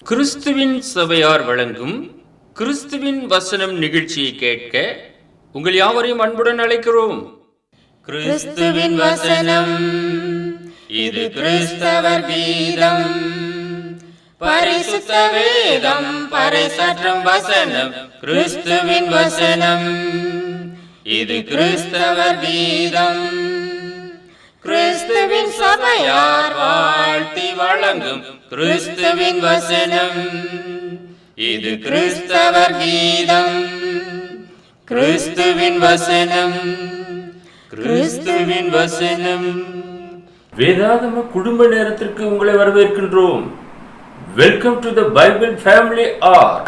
கிறிஸ்துவின் சபையார் வழங்கும் கிறிஸ்துவின் வசனம் நிகழ்ச்சியை கேட்க உங்கள் யாவரையும் அன்புடன் அழைக்கிறோம். கிறிஸ்துவின் வசனம், இது கிறிஸ்தவர் கீதம். பரிசுத்த வேதம் பறைசாற்றும் வசனம், கிறிஸ்துவின் வசனம், இது கிறிஸ்தவர் கீதம். கிறிஸ்துவின் சபையார் வாழ்த்தி வழங்கும் கிறிஸ்துவின் வசனம், இது கிறிஸ்தவர் கீதம். கிறிஸ்துவின் வசனம், கிறிஸ்துவின் வசனம். வேதாகம குடும்ப நேரத்திற்கு உங்களை வரவேற்கின்றோம். Welcome to the Bible family hour.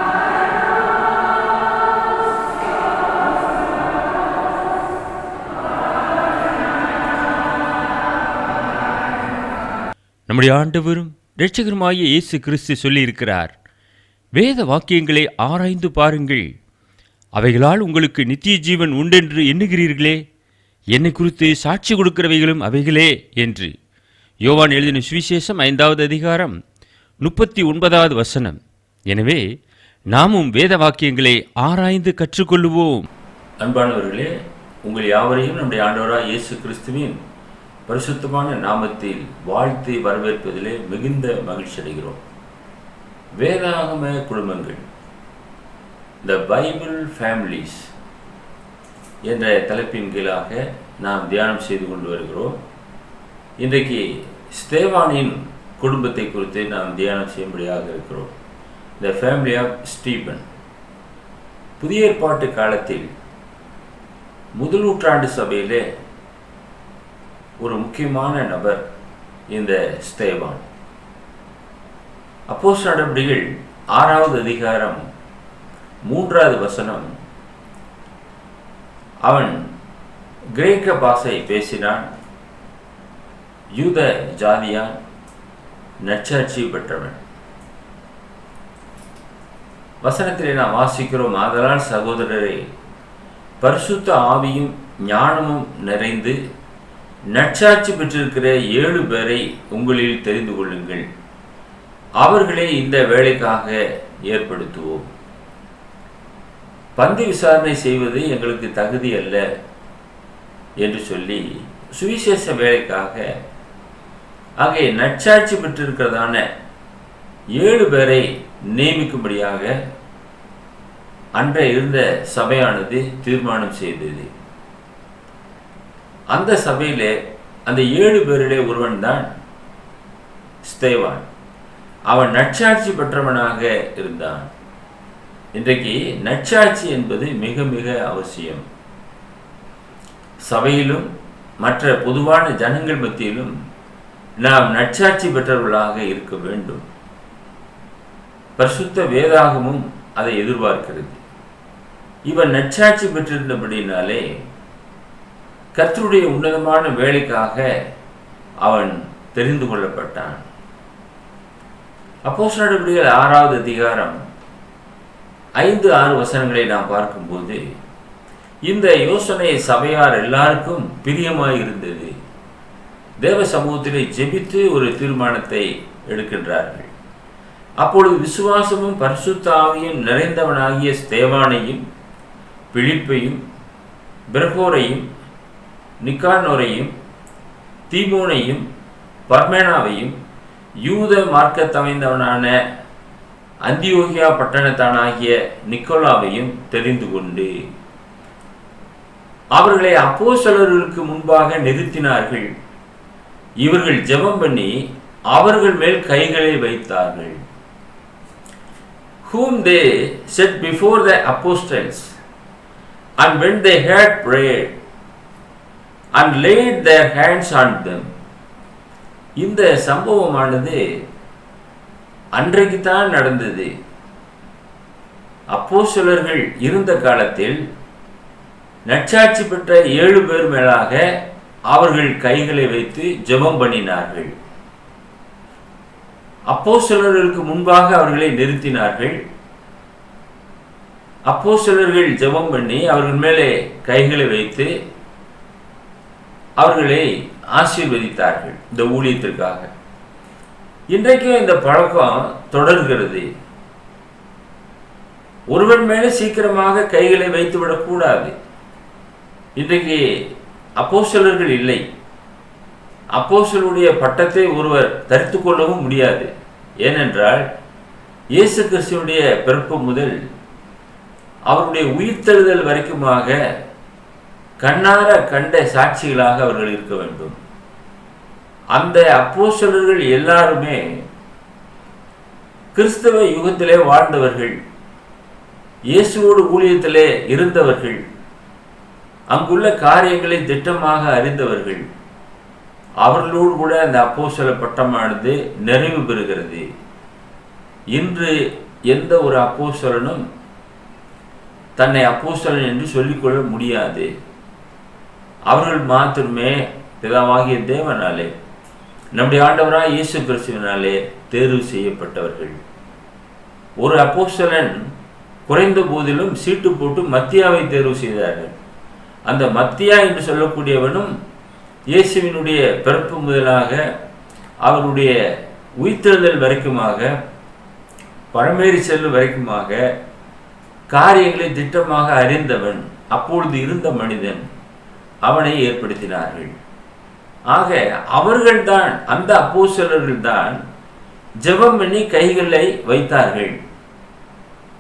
நம்முடைய ஆண்டவரும் இரட்சகருமாகிய இயேசு கிறிஸ்து சொல்லியிருக்கிறார், வேத வாக்கியங்களை ஆராய்ந்து பாருங்கள், அவைகளால் உங்களுக்கு நித்திய ஜீவன் உண்டென்று எண்ணுகிறீர்களே, என்னை குறித்து சாட்சி கொடுக்கிறவைகளும் அவைகளே என்று. யோவான் எழுதின சுவிசேஷம் 5வது அதிகாரம் 39வது வசனம். எனவே நாமும் வேத வாக்கியங்களை ஆராய்ந்து கற்றுக்கொள்ளுவோம். அன்பானவர்களே, உங்கள் யாவரையும் நம்முடைய ஆண்டவராக இயேசு கிறிஸ்துவின் பரிசுத்தமான நாமத்தில் வாழ்த்து வரவேற்பதிலே மிகுந்த மகிழ்ச்சி அடைகிறோம். வேதாகம குடும்பங்கள், த பைபிள் ஃபேமிலிஸ் என்ற தலைப்பின் கீழாக நாம் தியானம் செய்து கொண்டு வருகிறோம். இன்றைக்கு ஸ்தேவானின் குடும்பத்தை குறித்து நாம் தியானம் செய்யும்படியாக இருக்கிறோம். The family of Stephen. புதிய ஏற்பாட்டு காலத்தில் முதல் நூற்றாண்டு சபையிலே ஒரு முக்கியமான நபர் இந்த ஸ்தேவான். அப்போஸ்தலர் நடபடிகள் 6வது அதிகாரம் 3வது வசனம், அவன் கிரேக்க பாஷை பேசினான், யூத ஜாதியான், நற்சாட்சி பெற்றவன். வசனத்திலே நாம் வாசிக்கிறோம், ஆதலால் சகோதரரே, பரிசுத்த ஆவியும் ஞானமும் நிறைந்து நற்சாட்சி பெற்றிருக்கிற 7 பேரை உங்களில் தெரிந்து கொள்ளுங்கள், அவர்களை இந்த வேலைக்காக ஏற்படுத்துவோம். பந்தி விசாரணை செய்வது எங்களுக்கு தகுதி அல்ல என்று சொல்லி சுவிசேஷ வேலைக்காக அங்கே நற்சாட்சி பெற்றிருக்கிறதான 7 பேரை நியமிக்கும்படியாக அன்றைய இருந்த சபையானது தீர்மானம் செய்தது. அந்த சபையிலே அந்த 7 பேரிலே ஒருவன் தான் ஸ்தேவான். அவன் நற்சாட்சி பெற்றவனாக இருந்தான். இன்றைக்கு நற்சாட்சி என்பது மிக மிக அவசியம். சபையிலும் மற்ற பொதுவான ஜனங்கள் மத்தியிலும் நாம் நற்சாட்சி பெற்றவர்களாக இருக்க வேண்டும். பரிசுத்த வேதாகமும் அதை எதிர்பார்க்கிறது. இவன் நற்சாட்சி பெற்றிருந்தபடினாலே கர்த்தருடைய உன்னதமான வேலைக்காக அவன் தெரிந்து கொள்ளப்பட்டான். அப்போஸ்தலர் நடபடிகள் 6வது அதிகாரம் 5-6 வசனங்களை நாம் பார்க்கும்போது இந்த யோசனை சபையார் எல்லாருக்கும் பிரியமாய் இருந்தது. தேவ சமூகத்திலே ஜெபித்து ஒரு தீர்மானத்தை எடுக்கின்றார்கள். அப்பொழுது விசுவாசமும் பரிசுத்த ஆவியும் நிறைந்தவனாகிய ஸ்தேவானையும், பிலிப்பையும், பிரகோரையும், நிக்கானோரையும், தீமோனையும், பர்மேனாவையும், யூத மார்க்கத்தமைந்தவனான அந்தியோகியா பட்டணத்தானாகிய நிக்கோலாவையும் தெரிந்து கொண்டு அவர்களை அப்போஸ்தலர்களுக்கு முன்பாக நிறுத்தினார்கள். இவர்கள் ஜெபம் பண்ணி அவர்கள் மேல் கைகளை வைத்தார்கள். Whom they set before the apostles, and when they had prayed and laid their hands on them. இந்த சம்பவமானது அன்றைக்கு தான் நடந்தது. அப்போஸ்தலர்கள் இருந்த காலத்தில் நற்சாட்சி பெற்ற 7 பேர் மேலாக அவர்கள் கைகளை வைத்து ஜெபம் பண்ணினார்கள். அப்போஸ்தலர்களுக்கு முன்பாக அவர்களை நிறுத்தினார்கள். அப்போஸ்தலர்கள் ஜெபம் பண்ணி அவர்கள் மேலே கைகளை வைத்து அவர்களை ஆசீர்வதித்தார்கள் இந்த ஊழியத்திற்காக. இன்றைக்கும் இந்த பழக்கம் தொடர்கிறது. ஒருவன் மேலே சீக்கிரமாக கைகளை வைத்து விடக்கூடாது. இன்றைக்கு அப்போஸ்தலர்கள் இல்லை. அப்போஸ்தலருடைய பட்டத்தை ஒருவர் தரித்து கொள்ளவும் முடியாது. ஏனென்றால் இயேசு கிறிஸ்துவினுடைய பிறப்பு முதல் அவருடைய உயிர்த்தெழுதல் வரைக்குமாக கண்ணார கண்ட சாட்சிகளாக அவர்கள் இருக்க வேண்டும். அந்த அப்போஸ்தலர்கள் எல்லாருமே கிறிஸ்தவ யுகத்திலே வாழ்ந்தவர்கள், இயேசுவோடு ஊழியத்திலே இருந்தவர்கள், அங்குள்ள காரியங்களை திட்டமாக அறிந்தவர்கள். அவர்களோடு கூட அந்த அப்போஸ்தல பட்டமானது நிறைவு பெறுகிறது. இன்று எந்த ஒரு அப்போஸ்தலனும் தன்னை அப்போஸ்தலன் என்று சொல்லிக்கொள்ள முடியாது. அவர்கள் மாத்திரமே பிதாவாகிய தேவனாலே, நம்முடைய ஆண்டவராய் இயேசு கிறிஸ்துவினாலே தேர்வு செய்யப்பட்டவர்கள். ஒரு அப்போஸ்தலன் குறைந்த போதிலும் சீட்டு போட்டு மத்தியாவை தேர்வு செய்தார்கள். அந்த மத்தியா என்று சொல்லக்கூடியவனும் இயேசுவினுடைய பிறப்பு முதலாக அவருடைய உயிர்த்தெழுதல் வரைக்குமாக, பரமேறி செல்லும் வரைக்குமாக காரியங்களை திட்டமாக அறிந்தவன், அப்பொழுது இருந்த மனிதன், அவனை ஏற்படுத்தினார்கள். ஆக அவர்கள்தான், அந்த அப்போஸ்தலர்கள்தான் ஜெபம் பண்ணி கைகளை வைத்தார்கள்.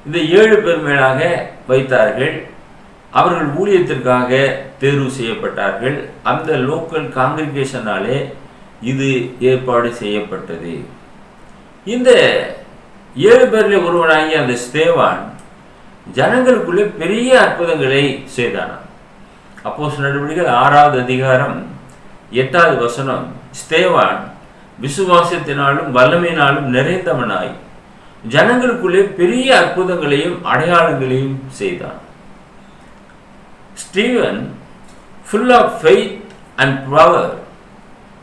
இந்த 7 பேர் மேலாக வைத்தார்கள். அவர்கள் ஊழியத்திற்காக தேர்வு செய்யப்பட்டார்கள். அந்த லோக்கல் காங்கிரிகேஷனாலே இது ஏற்பாடு செய்யப்பட்டது. இந்த 7 பேரில் ஒருவனாகிய அந்த ஸ்தேவான் ஜனங்களுக்குள்ளே பெரிய அற்புதங்களை செய்தான். அப்போஸ்தலர் நடவடிக்கைகள் 6வது அதிகாரம் 8வது வசனம், ஸ்தேவான் விசுவாசத்தினாலும் வல்லமையினாலும் நிறைந்தவனாய் ஜனங்களுக்குள்ளே பெரிய அற்புதங்களையும் அடையாளங்களையும் செய்தான். Stephen, full of faith and power,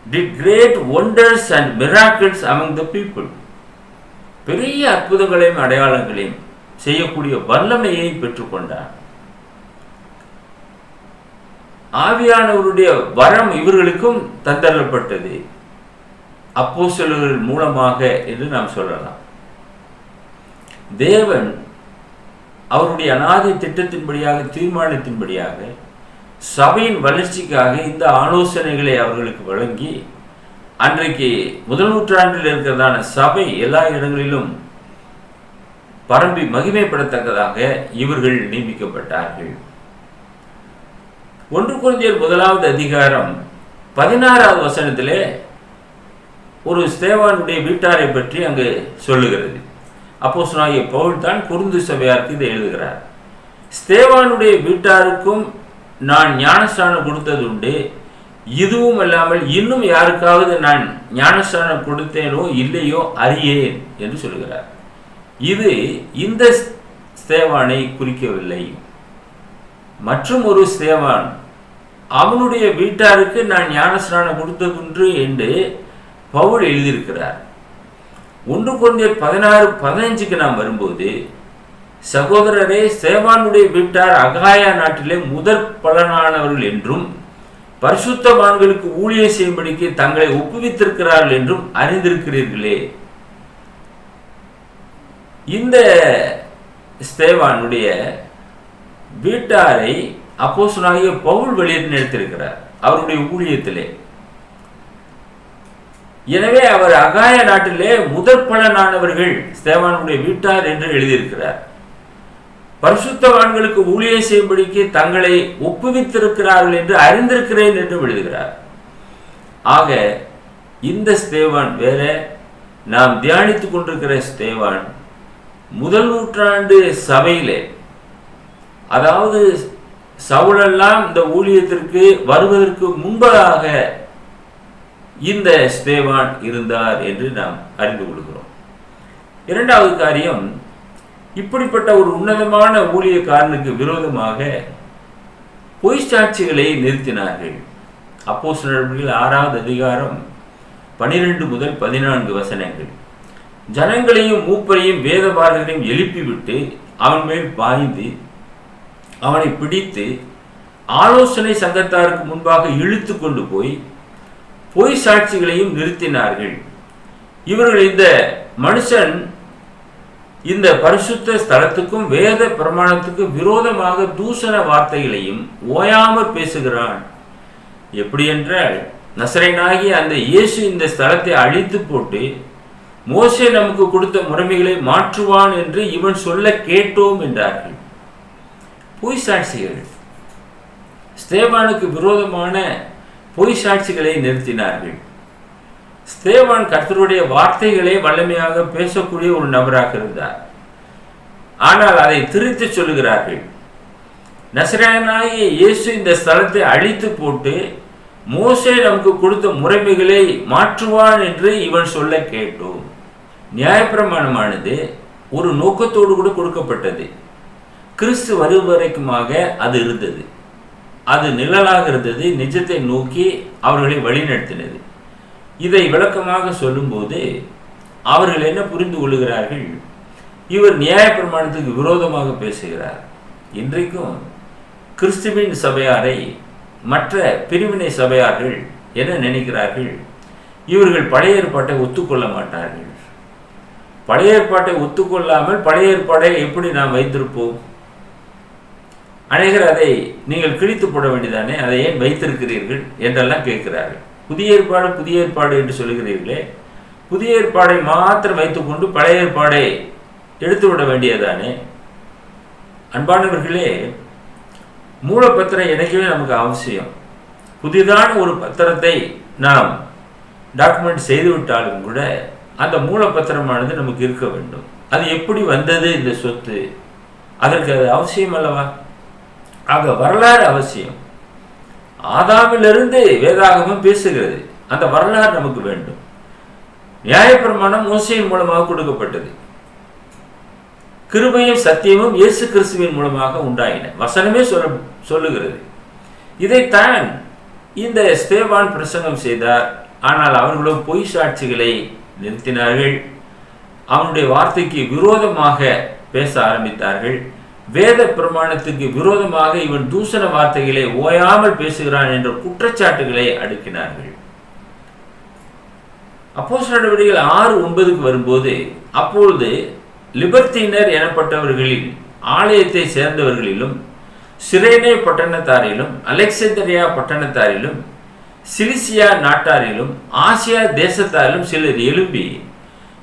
did great wonders and miracles among the people. பெரிய அற்புதங்களையும் அடையாளங்களையும் செய்யக்கூடிய வல்லமையை பெற்றுக்கொண்டார். ஆவியானவருடைய வரம் இவர்களுக்கும் தந்தரப்பட்டது, அப்போஸ்தலர்கள் மூலமாக என்று நாம் சொல்லலாம். தேவன் அவருடைய அநாதி திட்டத்தின்படியாக, தீர்மானத்தின்படியாக சபையின் வளர்ச்சிக்காக இந்த ஆலோசனைகளை அவர்களுக்கு வழங்கி, அன்றைக்கு முதல் நூற்றாண்டில் இருக்கிறதான சபை எல்லா இடங்களிலும் பரம்பி மகிமைப்படத்தக்கதாக இவர்கள் நியமிக்கப்பட்டார்கள். 1 கொரிந்தியர் 1வது அதிகாரம் 16வது வசனத்திலே ஒரு ஸ்தேவானுடைய வீட்டாரை பற்றி அங்கு சொல்லுகிறது. அப்போஸ்தலனாகிய பவுல் தான் கொரிந்து சபையாருக்கு இதை எழுதுகிறார். ஸ்தேவானுடைய வீட்டாருக்கும் நான் ஞானஸ்நானம் கொடுத்தது உண்டு, இதுவும் அல்லாமல் இன்னும் யாருக்காவது நான் ஞானஸ்நானம் கொடுத்தேனோ இல்லையோ அறியேன் என்று சொல்கிறார். இது இந்த ஸ்தேவானை குறிக்கவில்லை. மற்றும் ஒரு ஸ்தேவான், அவனுடைய வீட்டாருக்கு நான் ஞானஸ்நானம் கொடுத்ததுண்டு என்று பவுல் எழுதியிருக்கிறார். 1 கொரிந்தியர் 16:15க்கு நாம் வரும்போது, சகோதரரே, ஸ்தேவானுடைய வீட்டார் அகாயா நாட்டிலே முதற் பலனானவர்கள் என்றும் பரிசுத்தவான்களுக்கு ஊழியம் செய்யும்படிக்கு தங்களை ஒப்புவித்திருக்கிறார்கள் என்றும் அறிந்திருக்கிறீர்களே. இந்த ஸ்தேவானுடைய வீட்டாரை அப்போஸ்தலனாகிய பவுல் வெளியேற்றிருக்கிறார் அவருடைய ஊழியத்திலே. எனவே அவர் அகாய நாட்டிலே முதற் பலனானவர்கள் ஸ்தேவானுடைய வீட்டார் என்று எழுதியிருக்கிறார். பரிசுத்தவான்களுக்கு ஊழியம் செய்யும்படிக்கு தங்களை ஒப்புவித்திருக்கிறார்கள் என்று அறிந்திருக்கிறேன் என்று எழுதுகிறார். ஆக இந்த ஸ்தேவான் வேற, நாம் தியானித்துக் கொண்டிருக்கிற ஸ்தேவான் முதல் நூற்றாண்டு சபையிலே, அதாவது சவுலெல்லாம் இந்த ஊழியத்திற்கு வருவதற்கு முன்பதாக இந்த ஸ்தேவான் இருந்தார் என்று நாம் அறிந்து கொள்கிறோம். 2வது காரியம், இப்படிப்பட்ட ஒரு உன்னதமான ஊழியக்காரனுக்கு விரோதமாக பொய் சாட்சிகளை நிறுத்தினார்கள். அப்போஸ்தலர் நடவடிக்கைகள் 6வது அதிகாரம் 12 முதல் 14 வசனங்கள். ஜனங்களையும் மூப்பரையும் வேதபாரகரையும் எழுப்பிவிட்டு அவன் மேல் பாய்ந்து அவனை பிடித்து ஆலோசனை சங்கத்தாருக்கு முன்பாக இழுத்து கொண்டு போய் பொய் சாட்சிகளையும் நிறுத்தினார்கள். இவர்கள் இந்த மனுஷன் இந்த பரிசுத்த ஸ்தலத்துக்கும் வேத பிரமாணத்துக்கும் விரோதமாக தூஷண வார்த்தைகளையும் ஓயாமல் பேசுகிறான். எப்படி என்றால், நசரேயனாகிய அந்த இயேசு இந்த ஸ்தலத்தை அழித்து போட்டு மோசே நமக்கு கொடுத்த முறைமைகளை மாற்றுவான் என்று இவன் சொல்ல கேட்டோம் என்றார்கள். பொய் சாட்சிகள் ஸ்தேவானுக்கு விரோதமான பொய் சாட்சிகளை நிறுத்தினார்கள். ஸ்தேவான் கர்த்தருடைய வார்த்தைகளை வல்லமையாக பேசக்கூடிய ஒரு நபராக இருந்தார். ஆனால் அதை திருத்தி சொல்லுகிறார்கள். நசரேயனாகிய இயேசு இந்த ஸ்தலத்தை அழித்து போட்டு மோசே நமக்கு கொடுத்த முறைமைகளை மாற்றுவான் என்று இவன் சொல்ல கேட்டோம். நியாயப்பிரமாணமானது ஒரு நோக்கத்தோடு கூட கொடுக்கப்பட்டது. கிறிஸ்து வரும் வரைக்குமாக அது இருந்தது. அது நிழலாக இருந்தது, நிஜத்தை நோக்கி அவர்களை வழிநடத்தினது. இதை விளக்கமாக சொல்லும்போது அவர்கள் என்ன புரிந்து கொள்கிறார்கள்? இவர் நியாயப்பிரமாணத்துக்கு விரோதமாக பேசுகிறார். இன்றைக்கும் கிறிஸ்துவின் சபையாரை மற்ற பிரிவினை சபையார்கள் என்ன நினைக்கிறார்கள்? இவர்கள் பழைய ஏற்பாட்டை ஒத்துக்கொள்ள மாட்டார்கள். பழைய ஏற்பாட்டை ஒத்துக்கொள்ளாமல் பழைய ஏற்பாடை எப்படி நாம் வைத்திருப்போம்? அநேகர் அதை நீங்கள் கிழித்து போட வேண்டியதானே, அதை ஏன் வைத்திருக்கிறீர்கள் என்றெல்லாம் கேட்கிறார்கள். புதிய ஏற்பாடு என்று சொல்லுகிறீர்களே, புதிய ஏற்பாடை மாத்திரம் வைத்துக்கொண்டு பழைய ஏற்பாடை எடுத்துவிட வேண்டியதானே? அன்பானவர்களே, மூலப்பத்திரம் எனக்குமே நமக்கு அவசியம். புதிதான ஒரு பத்திரத்தை நாம் டாக்குமெண்ட் செய்துவிட்டாலும் கூட அந்த மூலப்பத்திரமானது நமக்கு இருக்க வேண்டும். அது எப்படி வந்தது இந்த சொத்து, அதற்கு அது அவசியம் அல்லவா? ஆக வரலாறு அவசியம். ஆதாமிலிருந்து வேதாகமம் பேசுகிறது. அந்த வரலாறு நமக்கு வேண்டும். நியாயப்பிரமாணம் மோசேயின் மூலமாக கொடுக்கப்பட்டது. கிருபையும் சத்தியமும் இயேசு கிறிஸ்துவின் மூலமாக உண்டாயின. வசனமே சொல்லுகிறது. இதைத்தான் இந்த ஸ்தேவான் பிரசங்கம் செய்தார். ஆனால் அவர்களும் பொய் சாட்சிகளை நிறுத்தினார்கள். அவனுடைய வார்த்தைக்கு விரோதமாக பேச ஆரம்பித்தார்கள். வேத பிரமாணத்துக்கு விரோதமாக இவன் தூஷண வார்த்தைகளை ஓயாமல் பேசுகிறான் என்ற குற்றச்சாட்டுகளை அடுக்கினார்கள். அப்போஸ்தலர் நடவடிக்கைகள் 6:9 வரும்போது, அப்பொழுது லிபர்த்தீனர் எனப்பட்டவர்களின் ஆலயத்தை சேர்ந்தவர்களிலும் சிரேனே பட்டணத்தாரிலும் அலெக்சாந்திரியா பட்டணத்தாரிலும் சிலிசியா நாட்டாரிலும் ஆசியா தேசத்தாரிலும் சிலர் எழும்பி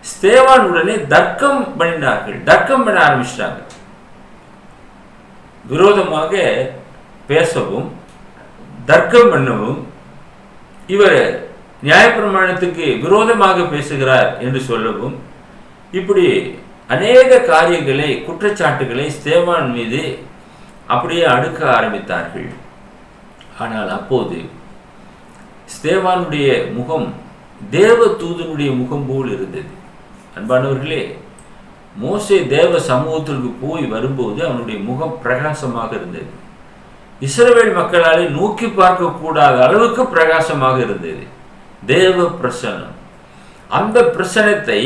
ஸ்தேவானுடனே தர்க்கம் பண்ணினார்கள். தர்க்கம் பண்ண ஆரம்பிச்சிட்டாங்க. விரோதமாக பேசவும் தர்க்கம் பண்ணவும், இவர் நியாயப்பிரமாணத்துக்கு விரோதமாக பேசுகிறார் என்று சொல்லவும், இப்படி அநேக காரியங்களை, குற்றச்சாட்டுகளை ஸ்தேவான் மீது அப்படியே அடுக்க ஆரம்பித்தார்கள். ஆனால் அப்போது ஸ்தேவானுடைய முகம் தேவ தூதனுடைய முகம் போல் இருந்தது. அன்பானவர்களே, மோசே தேவ சமூகத்திற்கு போய் வரும்போது அவனுடைய முகம் பிரகாசமாக இருந்தது. இஸ்ரவேல் மக்களாலே நோக்கி பார்க்க கூடாத அளவுக்கு பிரகாசமாக இருந்தது தேவ பிரசன்னம். அந்த பிரசனத்தை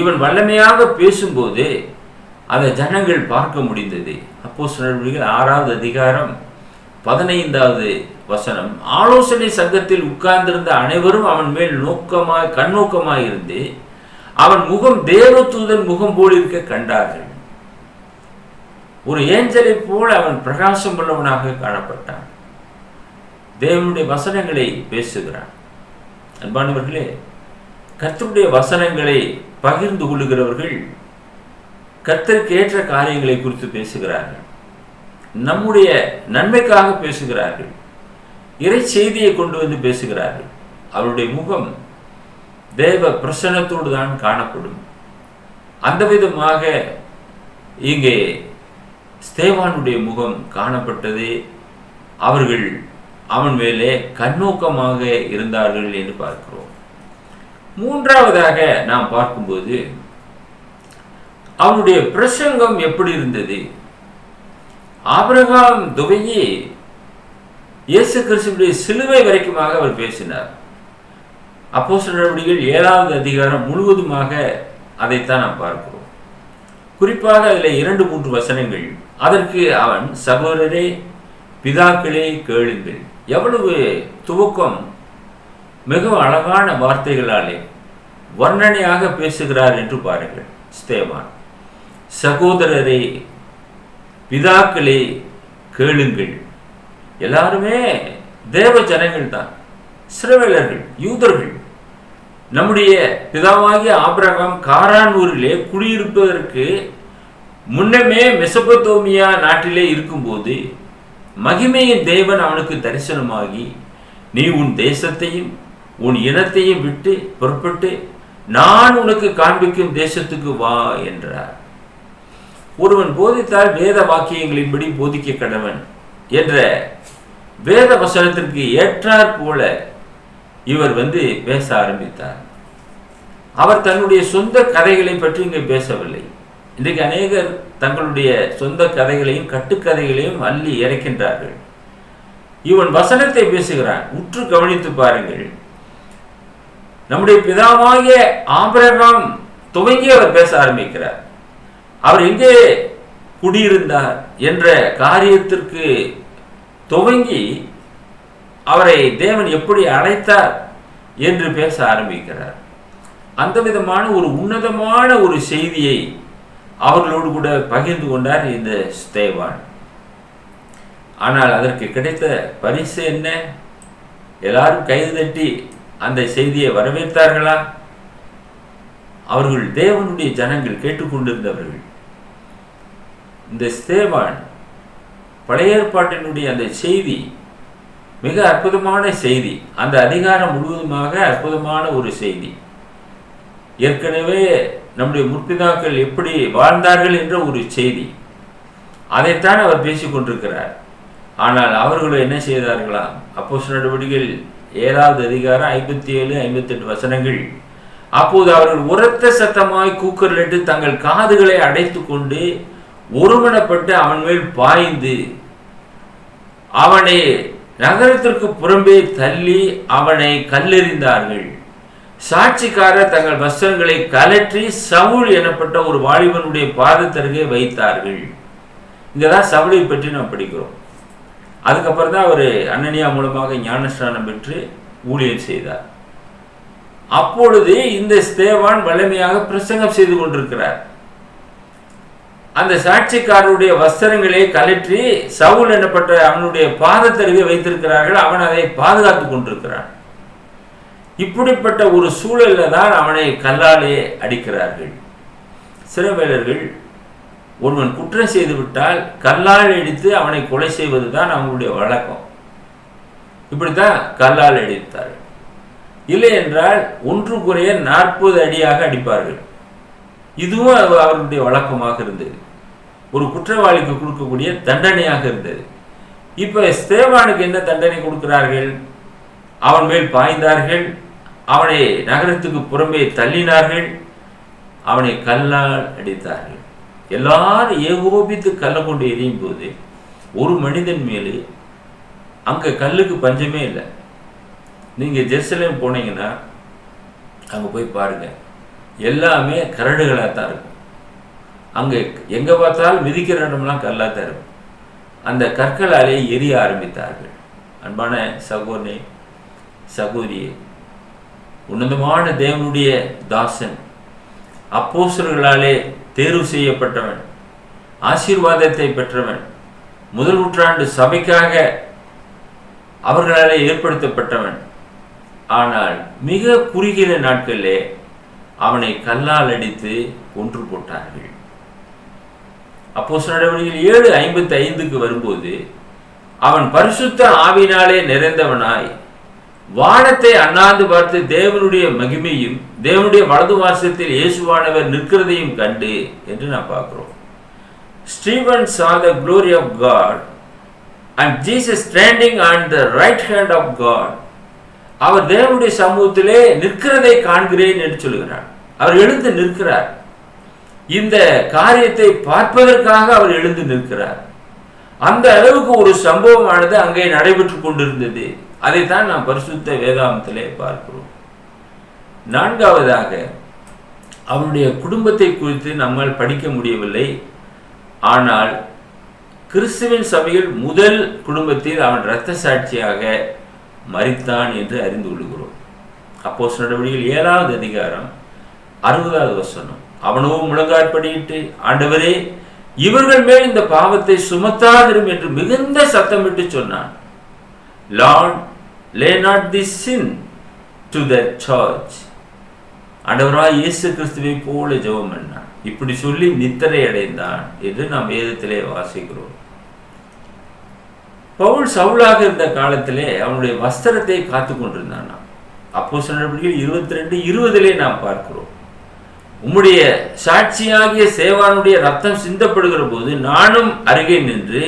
இவன் வல்லமையாக பேசும்போது அதை ஜனங்கள் பார்க்க முடிந்தது. அப்போஸ்தலர் நடவடிக்கைகள் 6வது அதிகாரம் 15வது வசனம், ஆலோசனை சங்கத்தில் உட்கார்ந்திருந்த அனைவரும் அவன் மேல் கண்ணோக்கமாய் இருந்து அவன் முகம் தேவதூதன் முகம் போல் இருக்க கண்டார்கள். ஒரு ஏஞ்சலை போல அவன் பிரகாசம் உள்ளவனாக காணப்பட்டான். தேவனுடைய வசனங்களை பேசுகிறான். அன்பானவர்களே, கர்த்தருடைய வசனங்களை பகிர்ந்து கொள்ளுகிறவர்கள் கர்த்தருக்கு ஏற்ற காரியங்களை குறித்து பேசுகிறார்கள். நம்முடைய நன்மைக்காக பேசுகிறார்கள். இறை செய்தியை கொண்டு வந்து பேசுகிறார்கள். அவருடைய முகம் தேவ பிரசன்னத்தோடு தான் காணப்படும். அந்த விதமாக இங்கே ஸ்தேவானுடைய முகம் காணப்பட்டது. அவர்கள் அவன் மேலே கண்ணோக்கமாக இருந்தார்கள் என்று பார்க்கிறோம். மூன்றாவதாக நாம் பார்க்கும்போது அவனுடைய பிரசங்கம் எப்படி இருந்தது? ஆபிரகாம் துவங்கி இயேசு கிறிஸ்துவினுடைய சிலுவை வரைக்குமாக அவர் பேசினார். அப்போஸ்தலர் நடவடிக்கைகள் 7வது அதிகாரம் முழுவதுமாக அதைத்தான் நாம் பார்க்கிறோம். குறிப்பாக அதில் 2-3 வசனங்கள். அதற்கு அவன், சகோதரரே பிதாக்களே கேளுங்கள். எவ்வளவு துவக்கம்! மிகவும் அழகான வார்த்தைகளாலே வர்ணனையாக பேசுகிறார் என்று பாருங்கள். ஸ்தேவான், சகோதரரே, பிதாக்களே, கேளுங்கள். எல்லாருமே தேவ ஜனங்கள் தான், இஸ்ரவேலர்கள், யூதர்கள். நம்முடைய பிதாவாகிய ஆபிரகாம் காரான் ஊரிலே குடியிருப்பதற்கு முன்னமே மெசொப்பொத்தேமியா நாட்டிலே இருக்கும்போது மகிமையின் தேவன் அவனுக்கு தரிசனமாகி, நீ உன் தேசத்தையும் உன் இனத்தையும் விட்டு புறப்பட்டு நான் உனக்கு காண்பிக்கும் தேசத்துக்கு வா என்றார். ஒருவன் போதித்தால் வேத வாக்கியங்களின்படி போதிக்க கடவன் என்ற வேத வசனத்திற்கு ஏற்றாற் போல இவர் பேச ஆரம்பித்தார். அவர் தன்னுடைய சொந்த கதைகளை பற்றி இங்கே பேசவில்லை. இன்றைக்கு அநேகர் தங்களுடைய சொந்த கதைகளையும் கட்டுக்கதைகளையும் அள்ளி இறைக்கின்றார்கள். இவன் வசனத்தை பேசுகிறான். உற்று கவனித்து பாருங்கள். நம்முடைய பிதாவாகிய ஆபிரகாம் துவங்கி அவர் பேச ஆரம்பிக்கிறார். அவர் எங்கே குடியிருந்தார் என்ற காரியத்திற்கு துவங்கி அவரை தேவன் எப்படி அழைத்தார் என்று பேச ஆரம்பிக்கிறார். அந்த விதமான ஒரு உன்னதமான ஒரு செய்தியை அவர்களோடு கூட பகிர்ந்து கொண்டார் இந்த ஸ்தேவான். ஆனால் அதற்கு கிடைத்த பரிசு என்ன? எல்லாரும் கைது தட்டி அந்த செய்தியை வரவேற்றார்களா? அவர்கள் தேவனுடைய ஜனங்கள், கேட்டுக்கொண்டிருந்தவர்கள். இந்த ஸ்தேவான் பழைய ஏற்பாட்டினுடைய அந்த செய்தி மிக அற்புதமான செய்தி. அந்த அதிகாரம் முழுவதுமாக அற்புதமான ஒரு செய்தி. ஏற்கனவே நம்முடைய முற்பிதாக்கள் எப்படி வாழ்ந்தார்கள் என்ற ஒரு செய்தி, அதைத்தான் அவர் பேசிக் கொண்டிருக்கிறார். ஆனால் அவர்களும் என்ன செய்தார்களாம்? அப்போஸ்தலர் நடவடிக்கைகள் 7வது அதிகாரம் 57, 58 வசனங்கள். அப்போது அவர்கள் உரத்த சத்தமாய் கூக்குரலிட்டு தங்கள் காதுகளை அடைத்து கொண்டு ஒருமனப்பட்டு அவன் மேல் பாய்ந்து அவனை நகரத்திற்கு புறம்பே தள்ளி அவனை கல்லெறிந்தார்கள். சாட்சிக்காரர் தங்கள் வஸ்திரங்களை கலற்றி சவுல் எனப்பட்ட ஒரு வாலிபனுடைய பாதத்தருகே வைத்தார்கள். இங்கதான் சவுலை பற்றி நாம் படிக்கிறோம். அதுக்கப்புறம் தான் அவர் அனனியா மூலமாக ஞானஸ்நானம் பெற்று ஊழியம் செய்தார். அப்பொழுது இந்த ஸ்தேவான் வலிமையாக பிரசங்கம் செய்து கொண்டிருக்கிறார். அந்த சாட்சிக்காரருடைய வஸ்திரங்களை கலற்றி சவுல் எனப்பட்ட அவனுடைய பாதத்தருகே வைத்திருக்கிறார்கள். அவன் அதை பாதுகாத்து கொண்டிருக்கிறான். இப்படிப்பட்ட ஒரு சூழல்ல தான் அவனை கல்லாலே அடிக்கிறார்கள். சிறைவேலர்கள் ஒருவன் குற்றம் செய்து விட்டால் கல்லால் அடித்து அவனை கொலை செய்வதுதான் அவங்களுடைய வழக்கம். இப்படித்தான் கல்லால் அடித்தார்கள். இல்லை என்றால் ஒன்று குறைய 40 அடியாக அடிப்பார்கள். இதுவும் அவர்களுடைய வழக்கமாக இருந்தது. ஒரு குற்றவாளிக்கு கொடுக்கக்கூடிய தண்டனையாக இருந்தது. இப்ப ஸ்தேவானுக்கு என்ன தண்டனை கொடுக்கிறார்கள்? அவன் மேல் பாய்ந்தார்கள், அவனை நகரத்துக்கு புறம்பே தள்ளினார்கள், அவனை கல்லால் அடித்தார்கள். எல்லாரும் ஏகோபித்து கல்லை கொண்டு எரியும் போது ஒரு மனிதன் மேலே அங்க கல்லுக்கு பஞ்சமே இல்லை. நீங்க ஜெருசலேம் போனீங்கன்னா அங்க போய் பாருங்க, எல்லாமே கரடுகளாக தான் இருக்கும். அங்க எங்க பார்த்தாலும் மிதிக்கிற இடம்லாம் கல்லாக தான் இருக்கும். அந்த கற்களாலே எரிய ஆரம்பித்தார்கள். அன்பான சகோதரனே, சகோதரியே, உன்னதமான தேவனுடைய தாசன், அப்போஸ்தலர்களாலே தேர்வு செய்யப்பட்டவன், ஆசீர்வாதத்தை பெற்றவன், முதல் நூற்றாண்டு சபைக்காக அவர்களாலே ஏற்படுத்தப்பட்டவன். ஆனால் மிக குறுகிய நாட்களிலே அவனை கல்லால் அடித்து கொன்று போட்டார்கள். அப்போஸ்தலர் நடவடிக்கைகள் 7:55க்கு வரும்போது அவன் பரிசுத்த ஆவியினாலே நிறைந்தவனாய் வானத்தை அண்ணாந்து பார்த்து தேவனுடைய மகிமையும் தேவனுடைய வலது வாசத்தில் இயேசுவானவர் நிற்கிறதையும் கண்டு என்று நான் பார்க்கிறோம். Stephen saw the glory of God and Jesus standing on the right hand of God. அவர் தேவனுடைய சமூகத்திலே நிற்கிறதை காண்கிறேன் என்று சொல்கிறார். அவர் எழுந்து நிற்கிறார். இந்த காரியத்தை பார்ப்பதற்காக அவர் எழுந்து நிற்கிறார். அந்த அளவுக்கு ஒரு சம்பவமானது அங்கே நடைபெற்றுக் கொண்டிருந்தது. அதைத்தான் நாம் பரிசுத்த வேதாகமத்திலே பார்க்கிறோம். 4வதாக அவனுடைய குடும்பத்தை குறித்து நம்மால் படிக்க முடியவில்லை. ஆனால் கிறிஸ்துவின் சபையில் முதல் குடும்பத்தில் அவன் இரத்த சாட்சியாக மரித்தான் என்று அறிந்து கொள்கிறோம். அப்போஸ்தலர் நடவடிக்கைகள் 7வது அதிகாரம் 60வது வசனம், அவனோ முழங்காற்படியிட்டு, ஆண்டவரே, இவர்கள் மேல் இந்த பாவத்தை சுமத்தாதிரும் என்று மிகுந்த சத்தமிட்டு சொன்னான். Lord, lay not this sin to the church. ஆண்டவராய் இயேசு கிறிஸ்துவை போல ஜெபம் பண்ணான். இப்படி சொல்லி நித்திரை அடைந்தான் என்று நாம் வேதத்திலே வாசிக்கிறோம். பவுல் சவுலாக இருந்த காலத்திலே அவனுடைய வஸ்திரத்தை காத்து கொண்டிருந்தான். அப்போஸ்தலர் நடவடிக்கைகள் 22:20 நாம் பார்க்கிறோம். உம்முடைய சாட்சியாகிய சேவானுடைய ரத்தம் சிந்தப்படுகிற போது நானும் அருகே நின்று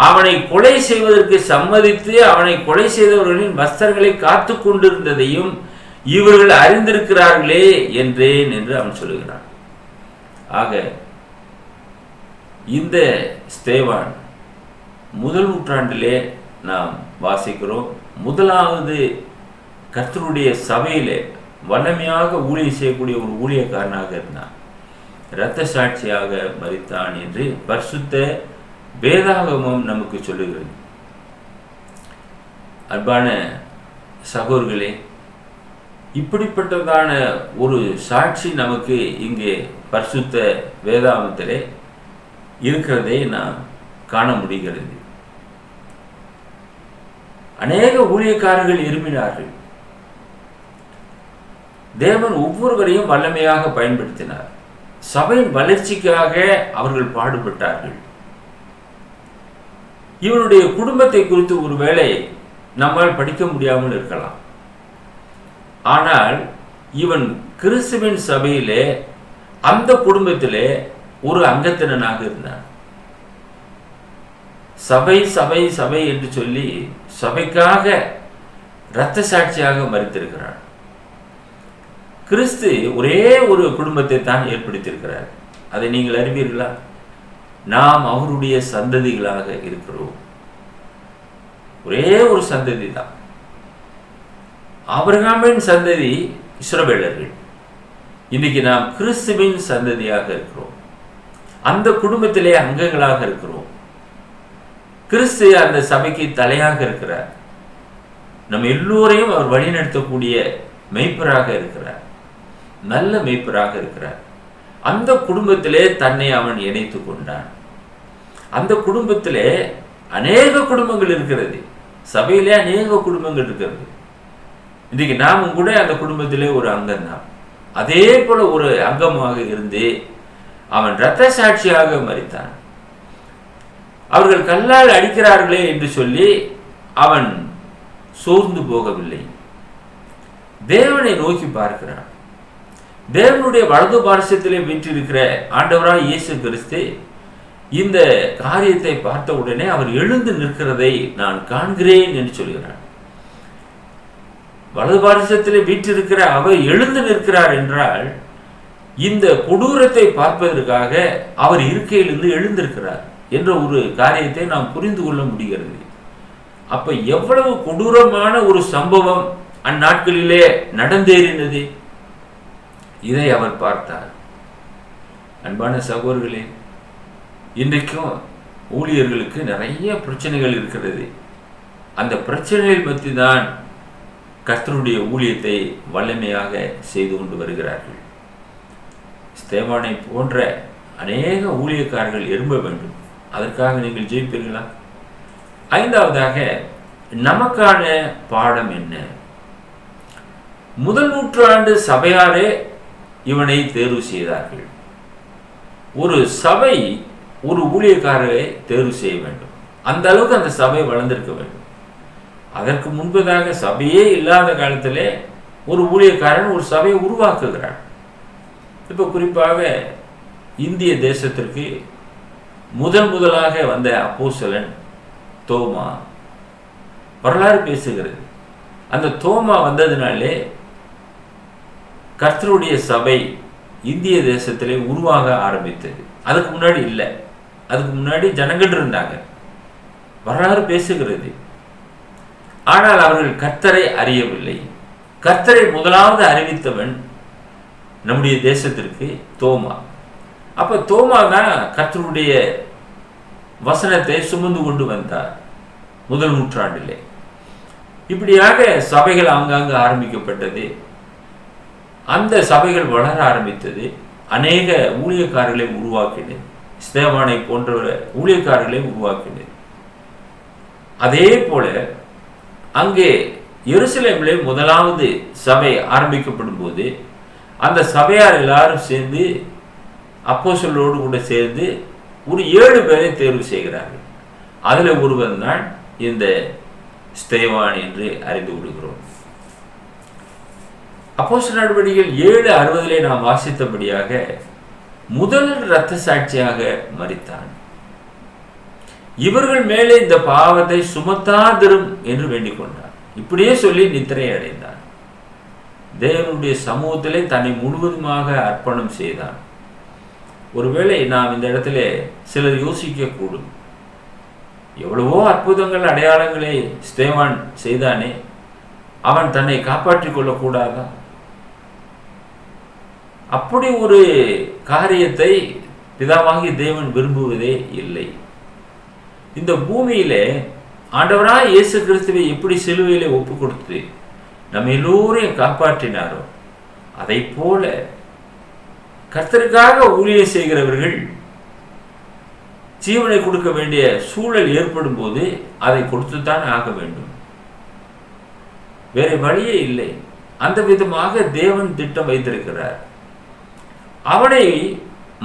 அவனை கொலை செய்வதற்கு சம்மதித்து அவனை கொலை செய்தவர்களின் வஸ்திரங்களை காத்து கொண்டிருந்ததையும் இவர்கள் அறிந்திருக்கிறார்களே என்றேன் என்று அவன் சொல்லுகிறான். ஆக இந்த ஸ்தேவான் முதல் நூற்றாண்டிலே நாம் வாசிக்கிறோம். முதலாவது கர்த்தருடைய சபையிலே வல்லமையாக ஊழியம் செய்யக்கூடிய ஒரு ஊழியக்காரனாக இருந்தான். இரத்த சாட்சியாக மரித்தான் என்று பரிசுத்த வேதாகமம் நமக்கு சொல்லுகிறது. அன்பான சகோதரர்களே, இப்படிப்பட்டதான ஒரு சாட்சி நமக்கு இங்கே பரிசுத்த வேதாகமத்திலே இருக்கிறதை நாம் காண முடிகிறது. அநேக ஊழியக்காரர்கள் இருமினார்கள். தேவன் ஒவ்வொருவரையும் வல்லமையாக பயன்படுத்தினார். சபையின் வளர்ச்சிக்காக அவர்கள் பாடுபட்டார்கள். இவனுடைய குடும்பத்தை குறித்து ஒருவேளை நம்மால் படிக்க முடியாமல் இருக்கலாம். ஆனால் இவன் கிறிஸ்துவின் சபையிலே அந்த குடும்பத்திலே ஒரு அங்கத்தினனாக இருந்தான். சபை சபை சபை என்று சொல்லி சபைக்காக இரத்த சாட்சியாக மரித்திருக்கிறான். கிறிஸ்து ஒரே ஒரு குடும்பத்தை தான் ஏற்படுத்தியிருக்கிறார். அதை நீங்கள் அறிவீர்களா? நாம் அவருடைய சந்ததிகளாக இருக்கிறோம். ஒரே ஒரு சந்ததி தான். ஆபிரகாமின் சந்ததி இஸ்ரவேலர்கள். இன்னைக்கு நாம் கிறிஸ்துவின் சந்ததியாக இருக்கிறோம். அந்த குடும்பத்திலே அங்கங்களாக இருக்கிறோம். கிறிஸ்து அந்த சபைக்கு தலையாக இருக்கிறார். நம்ம எல்லோரையும் அவர் வழிநடத்தக்கூடிய மெய்ப்பராக இருக்கிறார். நல்ல மெய்ப்பராக இருக்கிறார். அந்த குடும்பத்திலே தன்னை அவன் இணைத்து கொண்டான். அந்த குடும்பத்திலே அநேக குடும்பங்கள் இருக்கிறது. சபையிலே அநேக குடும்பங்கள் இருக்கிறது. இன்றைக்கு நாமும் கூட அந்த குடும்பத்திலே ஒரு அங்கம்தான். அதே போல ஒரு அங்கமாக இருந்து அவன் இரத்த சாட்சியாக மரித்தான். அவர்கள் கல்லால் அடிக்கிறார்களே என்று சொல்லி அவன் சோர்ந்து போகவில்லை. தேவனை நோக்கி பார்க்கிறான். தேவனுடைய வலது பார்சத்திலே வீற்றிருக்கிற ஆண்டவராய் இயேசு கிறிஸ்து இந்த காரியத்தை பார்த்த உடனே அவர் எழுந்து நிற்கிறதை நான் காண்கிறேன் என்று சொல்கிறார். வலது பார்சத்திலே வீற்றிருக்கிற அவர் எழுந்து நிற்கிறார் என்றால் இந்த கொடூரத்தை பார்ப்பதற்காக அவர் இருக்கையிலிருந்து எழுந்திருக்கிறார் என்ற ஒரு காரியத்தை நாம் புரிந்து கொள்ள முடிகிறது. அப்ப எவ்வளவு கொடூரமான ஒரு சம்பவம் அந்நாட்களிலே நடந்தேறினது, இதை அவர் பார்த்தார். அன்பான சகோதரர்களே, இன்றைக்கும் ஊழியர்களுக்கு நிறைய பிரச்சனைகள் இருக்கிறது. அந்த பிரச்சனைகள் பற்றி தான் கர்த்தருடைய ஊழியத்தை வல்லமையாக செய்து கொண்டு வருகிறார்கள். ஸ்தேவானை போன்ற அநேக ஊழியக்காரர்கள் எழும்ப வேண்டும். அதற்காக நீங்கள் ஜெயிப்பீர்களா? ஐந்தாவதாக, நமக்கான பாடம் என்ன? முதல் நூற்றாண்டு சபையாரே இவனை தேர்வு செய்தார்கள். ஒரு சபை ஒரு ஊழியக்காரரை தேர்வு செய்ய வேண்டும். அந்த அளவுக்கு அந்த சபை வளர்ந்திருக்க வேண்டும். அதற்கு முன்பதாக சபையே இல்லாத காலத்திலே ஒரு ஊழியக்காரன் ஒரு சபையை உருவாக்குகிறான். இப்போ குறிப்பாக இந்திய தேசத்திற்கு முதலாக வந்த அப்போஸ்தலன் தோமா வரலாறு பேசுகிறது. அந்த தோமா வந்ததினாலே கர்த்தருடைய சபை இந்திய தேசத்திலே உருவாக ஆரம்பித்தது. அதுக்கு முன்னாடி இல்லை. அதுக்கு முன்னாடி ஜனங்கள் இருந்தாங்க. வரலாறு பேசுகிறது. ஆனால் அவர்கள் கர்த்தரை அறியவில்லை. கர்த்தரை முதலாவது அறிவித்தவன் நம்முடைய தேசத்திற்கு தோமா. அப்ப தோமா தான் கர்த்தருடைய வசனத்தை சுமந்து கொண்டு வந்தார் முதல் நூற்றாண்டிலே. இப்படியாக சபைகள் ஆங்காங்கு ஆரம்பிக்கப்பட்டது. அந்த சபைகள் வளர ஆரம்பித்தது. அநேக ஊழியக்காரர்களை உருவாக்கினது. ஸ்தேவானை போன்ற ஊழியக்காரர்களை உருவாக்கினது. அதே போல அங்கே எருசலேமிலே முதலாவது சபை ஆரம்பிக்கப்படும் போது அந்த சபையார் எல்லாரும் சேர்ந்து அப்போஸ்தலரோடு கூட சேர்ந்து ஒரு 7 பேரை தேர்வு செய்கிறார்கள். அதில் ஒருவன் தான் இந்த ஸ்தேவான் என்று அறிந்து கொள்கிறோம். அப்போஸ்தலர் நடவடிக்கைகள் 7:60 நாம் வாசித்தபடியாக முதல் இரத்த சாட்சியாக மரித்தான். இவர்கள் மேலே இந்த பாவத்தை சுமத்தாதிரும் என்று வேண்டிக் கொண்டார். இப்படியே சொல்லி நித்திரை அடைந்தான். தேவனுடைய சமூகத்திலே தன்னை முழுவதுமாக அர்ப்பணம் செய்தான். ஒருவேளை நாம் இந்த இடத்துல சிலர் யோசிக்க கூடும், எவ்வளவோ அற்புதங்கள் அடையாளங்களை ஸ்தேவான் செய்தானே, அவன் தன்னை காப்பாற்றிக் கொள்ளக்கூடாதா? அப்படி ஒரு காரியத்தை பிதாவாகிய தேவன் விரும்புவதே இல்லை. இந்த பூமியிலே ஆண்டவராய் இயேசு கிறிஸ்துவை எப்படி சிலுவையிலே ஒப்பு கொடுத்து நம்ம எல்லோரையும் காப்பாற்றினாரோ, அதை போல கர்த்தருக்காக ஊழியம் செய்கிறவர்கள் ஜீவனை கொடுக்க வேண்டிய சூழல் ஏற்படும் போது அதை கொடுத்துத்தான் ஆக வேண்டும். வேற வழியே இல்லை. அந்த விதமாக தேவன் திட்டம் வைத்திருக்கிறார். அவனை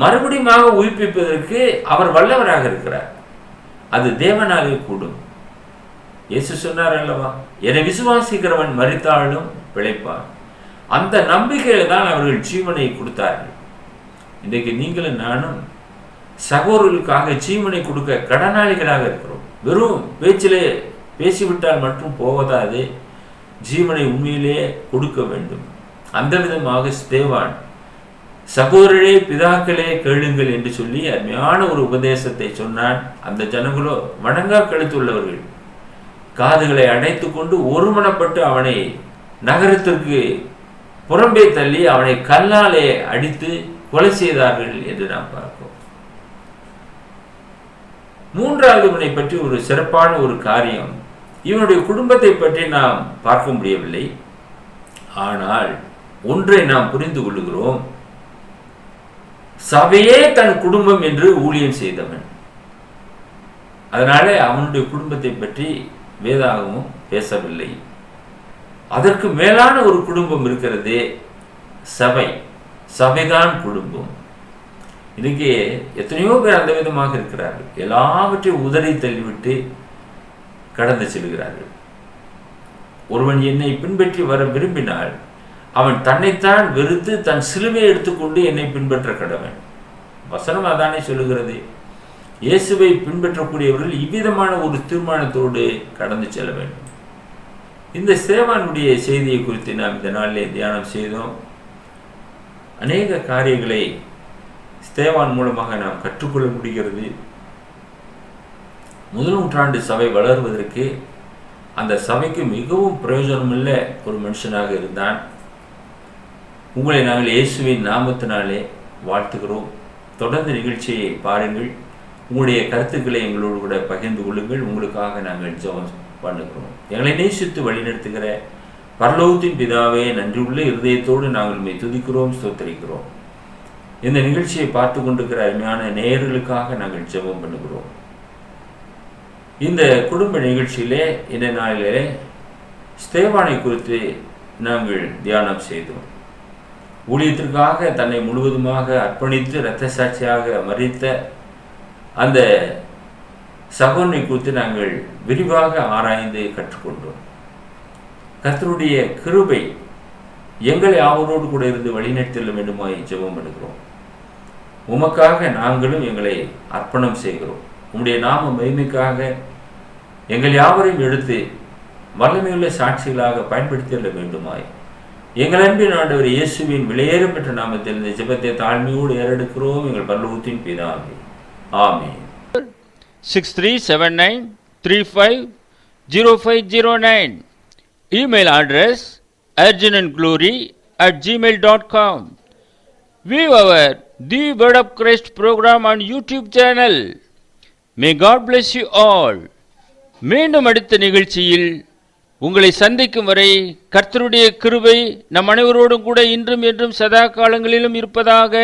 மறுபடியும் உயிர்ப்பிப்பதற்கு அவர் வல்லவராக இருக்கிறார். அது தேவனாலே கூடும். இயேசு சொன்னார் அல்லவா, என்னை விசுவாசிக்கிறவன் மரித்தாலும் பிழைப்பான். அந்த நம்பிக்கையில தான் அவர்கள் ஜீவனை கொடுத்தார்கள். இன்றைக்கு நீங்களும் நானும் சகோதரர்களுக்காக ஜீவனை கொடுக்க கடனாளிகளாக இருக்கிறோம். வெறும் பேச்சிலே பேசிவிட்டால் மட்டும் போவதாது, ஜீவனை உண்மையிலே கொடுக்க வேண்டும். அந்த விதமாக ஸ்தேவான் சகோதரரே பிதாக்களே கேளுங்கள் என்று சொல்லி அருமையான ஒரு உபதேசத்தை சொன்னான். அந்த ஜனங்களோ வணங்கா கழுத்துள்ளவர்கள் காதுகளை அடைத்து கொண்டு ஒருமனப்பட்டு அவனை நகரத்திற்கு புறம்பே தள்ளி அவனை கல்லாலே அடித்து கொலை செய்தார்கள் என்று நாம் பார்ப்போம். மூன்றாவது இவனை பற்றி ஒரு சிறப்பான ஒரு காரியம், இவனுடைய குடும்பத்தை பற்றி நாம் பார்க்க முடியவில்லை. ஆனால் ஒன்றை நாம் புரிந்து கொள்ளுகிறோம், சபையே தன் குடும்பம் என்று ஊழியம் செய்தவன். அதனாலே அவனுடைய குடும்பத்தை பற்றி வேதாகமும் பேசவில்லை. அதற்கு மேலான ஒரு குடும்பம் இருக்கிறது, சபை. சபைதான் குடும்பம். இன்னைக்கு எத்தனையோ பேர் அந்த விதமாக இருக்கிறார்கள். எல்லாவற்றையும் உதறி தள்ளிவிட்டு கடந்து செல்கிறார்கள். ஒருவன் என்னை பின்பற்றி வர விரும்பினால் அவன் தன்னைத்தான் வெறுத்து தன் சிலுவையை எடுத்துக்கொண்டு என்னை பின்பற்ற கடவன். வசனம் அதானே சொல்லுகிறது. இயேசுவை பின்பற்றக்கூடியவர்கள் இவ்விதமான ஒரு தீர்மானத்தோடு கடந்து செல்ல வேண்டும். இந்த ஸ்தேவானுடைய செய்தியை குறித்து நாம் இந்த நாளிலே தியானம் செய்தோம். அநேக காரியங்களை ஸ்தேவான் மூலமாக நாம் கற்றுக்கொள்ள முடிகிறது. முதல் நூற்றாண்டு சபை வளர்வதற்கு அந்த சபைக்கு மிகவும் பிரயோஜனமுள்ள ஒரு மனுஷனாக இருந்தான். உங்களை நாங்கள் இயேசுவின் நாமத்தினாலே வாழ்த்துகிறோம். தொடர்ந்து நிகழ்ச்சியை பாருங்கள். உங்களுடைய கருத்துக்களை எங்களோடு கூட பகிர்ந்து கொள்ளுங்கள். உங்களுக்காக நாங்கள் ஜெபம் பண்ணுகிறோம். எங்களை நேசித்து வழிநடத்துகிற பரலோகத்தின் பிதாவே, நன்றியுள்ள இருதயத்தோடு நாங்கள் உம்மை துதிக்கிறோம், ஸ்தோத்திரிக்கிறோம். இந்த நிகழ்ச்சியை பார்த்து கொண்டிருக்கிற அருமையான நேயர்களுக்காக நாங்கள் ஜெபம் பண்ணுகிறோம். இந்த குடும்ப நிகழ்ச்சியிலே இந்த நாளிலே ஸ்தேவானை குறித்து நாங்கள் தியானம் செய்தோம். ஊழியத்திற்காக தன்னை முழுவதுமாக அர்ப்பணித்து இரத்த சாட்சியாக மரித்த அந்த சகோதரனை குறித்து நாங்கள் விரிவாக ஆராய்ந்து கற்றுக்கொண்டோம். கர்த்தருடைய கிருபை எங்களை அவரோடு கூட இருந்து வழிநடத்த வேண்டுமாய் ஜெபம் பண்ணுகிறோம். உமக்காக நாங்களும் எங்களை அர்ப்பணம் செய்கிறோம். உம்முடைய நாம மகிமைக்காக எங்கள் யாவரையும் எடுத்து வல்லமையுள்ள சாட்சிகளாக பயன்படுத்திட வேண்டுமாய் எங்கள் அன்பின் ஆண்டவர் இயேசுவின் விலையேறப்பெற்ற நாமத்தில் இந்த ஜெபத்தை தாழ்மையோடு ஏறெடுக்கிறோம், எங்கள் பரலோகத்தின் பிதாவே. ஆமென். 6379350509. Email address urgentandglory@gmail.com. View our The Word of Christ program on YouTube channel. May God bless you all. மீண்டும் அடுத்த நிகழ்ச்சியில் உங்களை சந்திக்கும் வரை கர்த்தருடைய கிருபை நம் அனைவரோடும் கூட இன்றும் என்றும் சதா காலங்களிலும் இருப்பதாக.